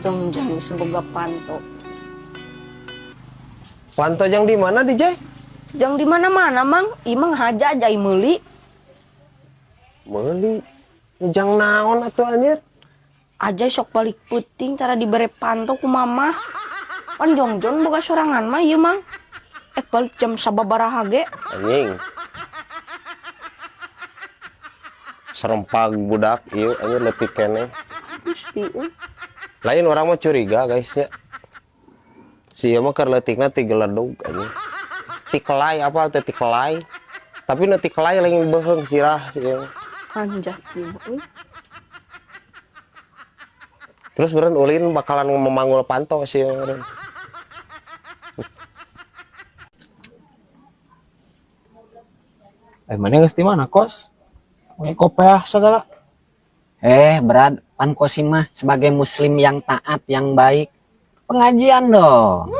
Jongjang semoga panto. Panto yang di mana di Jay? Jang di mana-mana mang, imang haja aja meuli. Meuli. Jang naon atuh anjir? Aja sok balik puting cara dibere panto ku mama. Pan jongjong boga sorangan mah ieu mang. Balik jam sababaraha ge. Anjing. Serempak budak ieu anjir leutik keneh. Lain orang mah curiga guys ya. Si ieu mah keur leutikna ti geledug anjing. Ti kelai apa teh ti kelai. Tapi nu ti kelai lain beuheung sirah si ieu. Kanjak ieu. Terus beren ulin bakalan memanggul panto sih beren. Mana geus di mana kos? Kopeah segala. Brad, pan kosim mah sebagai muslim yang taat, yang baik, pengajian dong.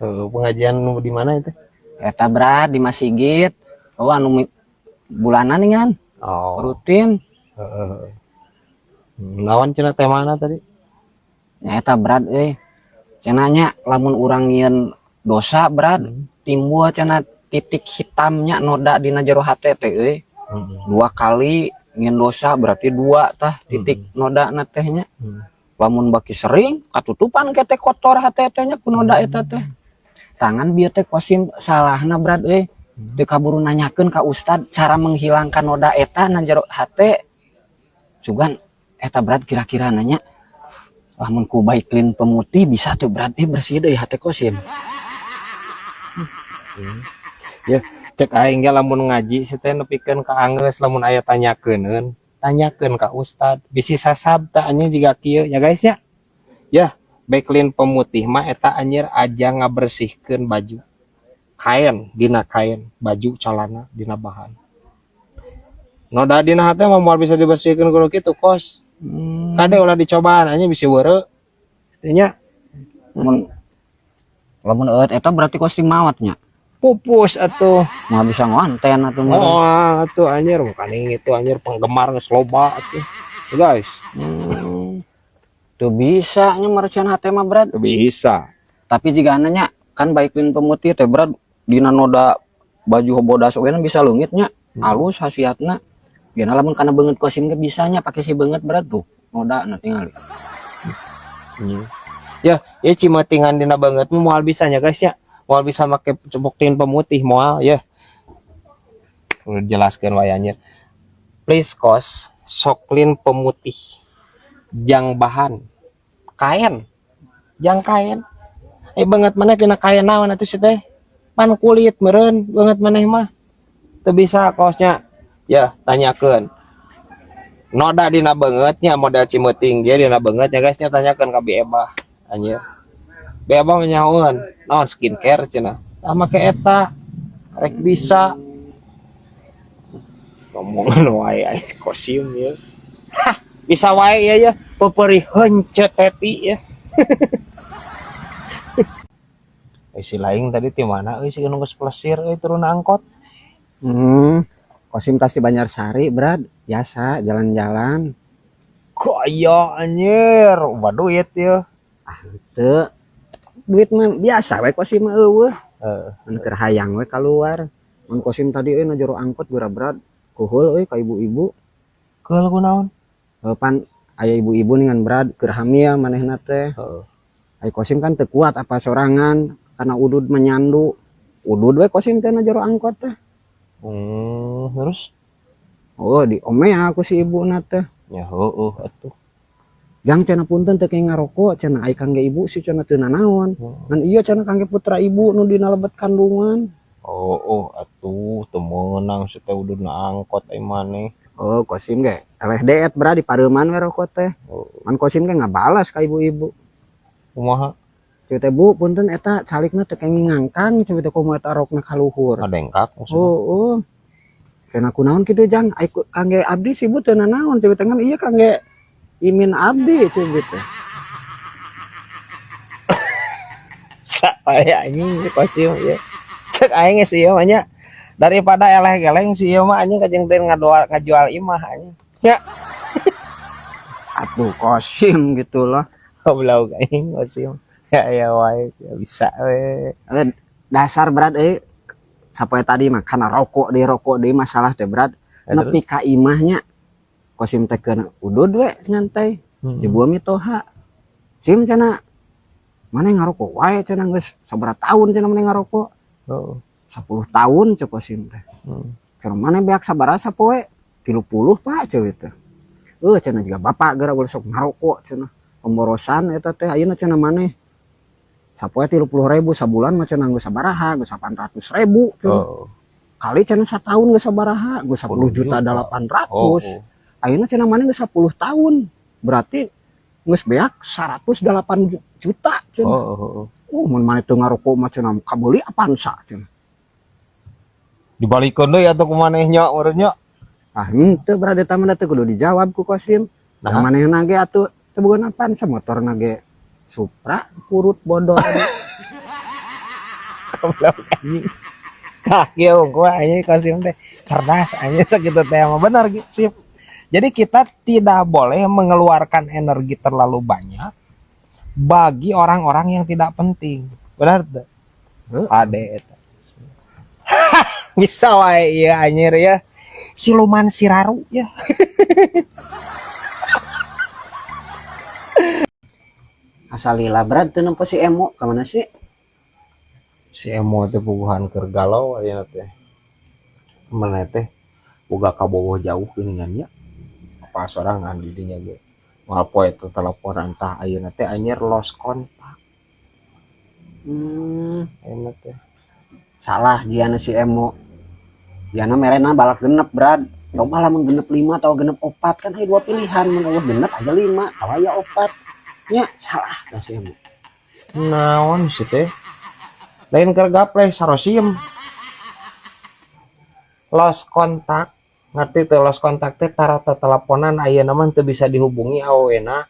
Pengajian nu di mana itu? Eta Brad di Masjid. Oh anu bulanan nih kan? Oh, Rutin. lawan cenah teh mana tadi? Ya eta Brad cenanya lamun urang nyieun dosa Brad, timbul cenah titik hitamnya noda dina jero hate teh 2 kali nyieun dosa berarti 2 tah titik noda na tehnya. Lamun baki sering katutupan ke teh kotor hate tehnya ku noda eta teh. Tangan bieu teh kosim salahna Brad teu kaburu nanyakeun ka ustad cara menghilangkan noda eta na jero hate. Sugan eta Brad kira-kira nanya lamun ku baiklin pemutih bisa tuh Brad bersih deui hate kosim. Ya, cek aing ge lamun ngaji si teh nepikeun ka anggeus lamun aya tanyakeun ka ustad. Bisi sasab tah anjing jiga kieu ya guys ya. Ya, baiklin pemutih mah eta anjir aja ngabersihkeun baju. Kain, baju calana dina bahan. Noda dina hate mah moal bisa dibersihkeun kudu kitu kos. Kade ulah dicobaan anjing bisi weureu. Nya Lamun eta berarti kosim mawatnya. pupus atuh. Mau bisa ngonten atuh mah. Oh, atuh anjir bukan itu anjir penggemar geus loba atuh. Guys. Tuh bisa nya marcian hate mah Brad. Bisa. Tapi jika nanya kan baiklin pemutih teh Brad dina noda baju bodas oge bisa leungitnya. Halus hasiatna. Biar lamun kana beungeut kosim ge bisanya pakai si beungeut Brad tuh. Noda na tinggal. Ya, cimetingan dina beungeut mah moal bisanya guys ya. Moal bisa make buktiin pemutih moal ya. Udah jelaskeun wae anjir. Please kos, soklin pemutih. Jang bahan. Kain. Jang kain. Beungeut maneh tina kain naon atuh si teh? Pan kulit meureun beungeut maneh mah. Teu bisa kosnya. Ya, tanyakeun. Noda dina beungeut nya model cimeuting ge dina beungeut ya guys nya tanyakeun ka Biebah anjir. Biebah nyahoeun, naon skincare cenah. Tah make eta rek bisa. Ngomongan wae aya kosim ya. Hah, bisa wae ya peperihun cetepi ya. Si lain tadi ti mana si nu geus plesir turun angkot. Kosim tas di Banjarsari Brad, biasa jalan-jalan. Kaya anjir, duit ya. Teu duit mah biasa we kosim mah eueuh. Mun keur hayang we keluar. Mun kosim tadi na jero angkot geura Brad. Kuhul ka ibu-ibu. Keul kunaon? Pan aya ibu-ibu ningan Brad keur hamil manehna teh. Ai kosim kan teu kuat apa sorangan karena udud menyandu. Udud we kosim teh na jero angkot teh. Terus? Oh, diomea aku si ibu na teh. Ya heueuh atuh. Jang cenah punten teu kenging ngarokok cenah ai kangge ibu si cenah teu nanaon. Ngan ieu cenah kangge putra ibu nu dina lebet kandungan. Atuh teu meunang si teh ududna angkot ai maneh. Oh, kosim ge eleh deet Brad di pareuman we rokok teh. Man kosim ge ngabalas ka ibu-ibu. Kumaha? Ceuk teh Bu, punten eta calikna teu kenging ngangkang ceuk teh kumaha eta rokna kaluhur. Ngadengkak maksudna. Oh. Kena kunaon kitu Jang? Ai kangge abdi si Bu teu nanaon ceuk teh ngan ieu kangge imin abdi ceuk teh. Sak aya anjing si kosim ya. Cek aing si ieu mah nya daripada eleh geleng si ieu mah anjing kajeng teh ngajual imah anjing. Ya. atuh kosim gitu loh. Goblok aing kosim. Ya wae ya bisa we. Dasar berat sampai tadi mah karena rokok deh masalah teh berat nepi ka imahnya kosim teh keun udud we nyantai jebua mitoha sim cenah mana ngarokok wae cenah geus sabaraha tahun cenah mana ngarokok. Oh. 10 tahun cek kosim teh. Keur mana beak sabaraha sapoe 30 Pak ceuh teh. Cenah juga bapak gara ulah sok ngarokok cenah. Pemborosan eta teh ayeuna cenah maneh sapoe 30.000 sabulan mah cenah geus sabaraha geus 800.000 cenah. Kali cenah satahun geus sabaraha geus 10.800.000. Ayeuna cenah maneh geus 10 tahun. Berarti geus beak 108 juta cenah. Mun maneh teu ngarokok mah cenah kabeuli Avanza cenah. Dibalikeun deui atuh ku manehnya urang nya. Ah henteu berada taman teh kudu dijawab ku Kosim. Nah manehna ge atuh teu boga Avanza motorna ge Supra kurut bodoh. Goblok anjing. Kaki gua anjing Kosim teh cerdas anjing sakitu teh mah bener gitu sip. Jadi kita tidak boleh mengeluarkan energi terlalu banyak bagi orang-orang yang tidak penting. Benar tuh? Ade eta. Bisa wae ieu anjir ya. Siluman Siraru ya. Asalila berat teu nempo si Emo ka mana sih? Si Emo teh puguhan keur galau ayeuna teh. Mana teh boga kabogoh jauh geuningan nya. Apa sorangan di dinya ge. Moal poe teh teleponan tah ayeuna teh anjir lost kontak. Ayeuna teh. Salah diana si Emo. Diana merena balak genep berat. Coba lamun genep 5 atau genep 4 kan aya dua pilihan mun eueuh genep aya 5 atau aya 4. Nya salah da si Emo. Naon sih teh? Lain keur gapleh sarosiem. Lost kontak. Ngerti teh lost kontak teh tara teleponan ayeuna mah teu bisa dihubungi awena.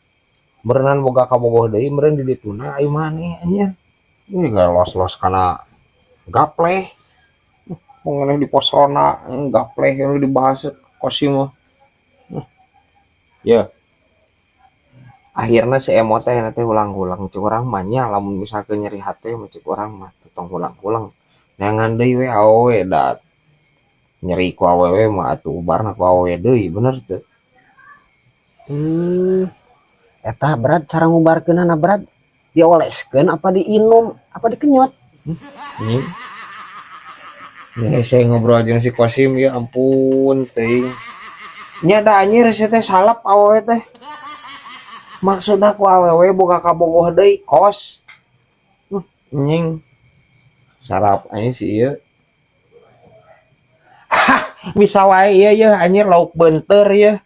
Berenang boga kabogoh deui meureun di dituna aya maneh anjir. Ini gak los-los kana gapleh. Mengenai di posrona gapleh yang dibahas Kosim mah. Ya. Akhirnya si Emo teh nanti ulang-ulang cek urang mah nya lamun misalkeun nyeri hate mah cek urang mah tong ulang-ulang. Neangan deui we awewe dat. Nyeri ku awewe mah atuh ubarna ku awewe deui bener teu? Eta berat cara ngubarkeunana berat dioleskeun apa diinum apa dikenyot? Ya saya ngobrol jeung si Kosim ya ampun teuing. Nya da anjir si teh salap awewe teh. Maksudna ku awewe boga kabogoh deui kos. Anjing. Sarap anjing si ieu. Bisa wae ieu anjir lauk beunteur ya.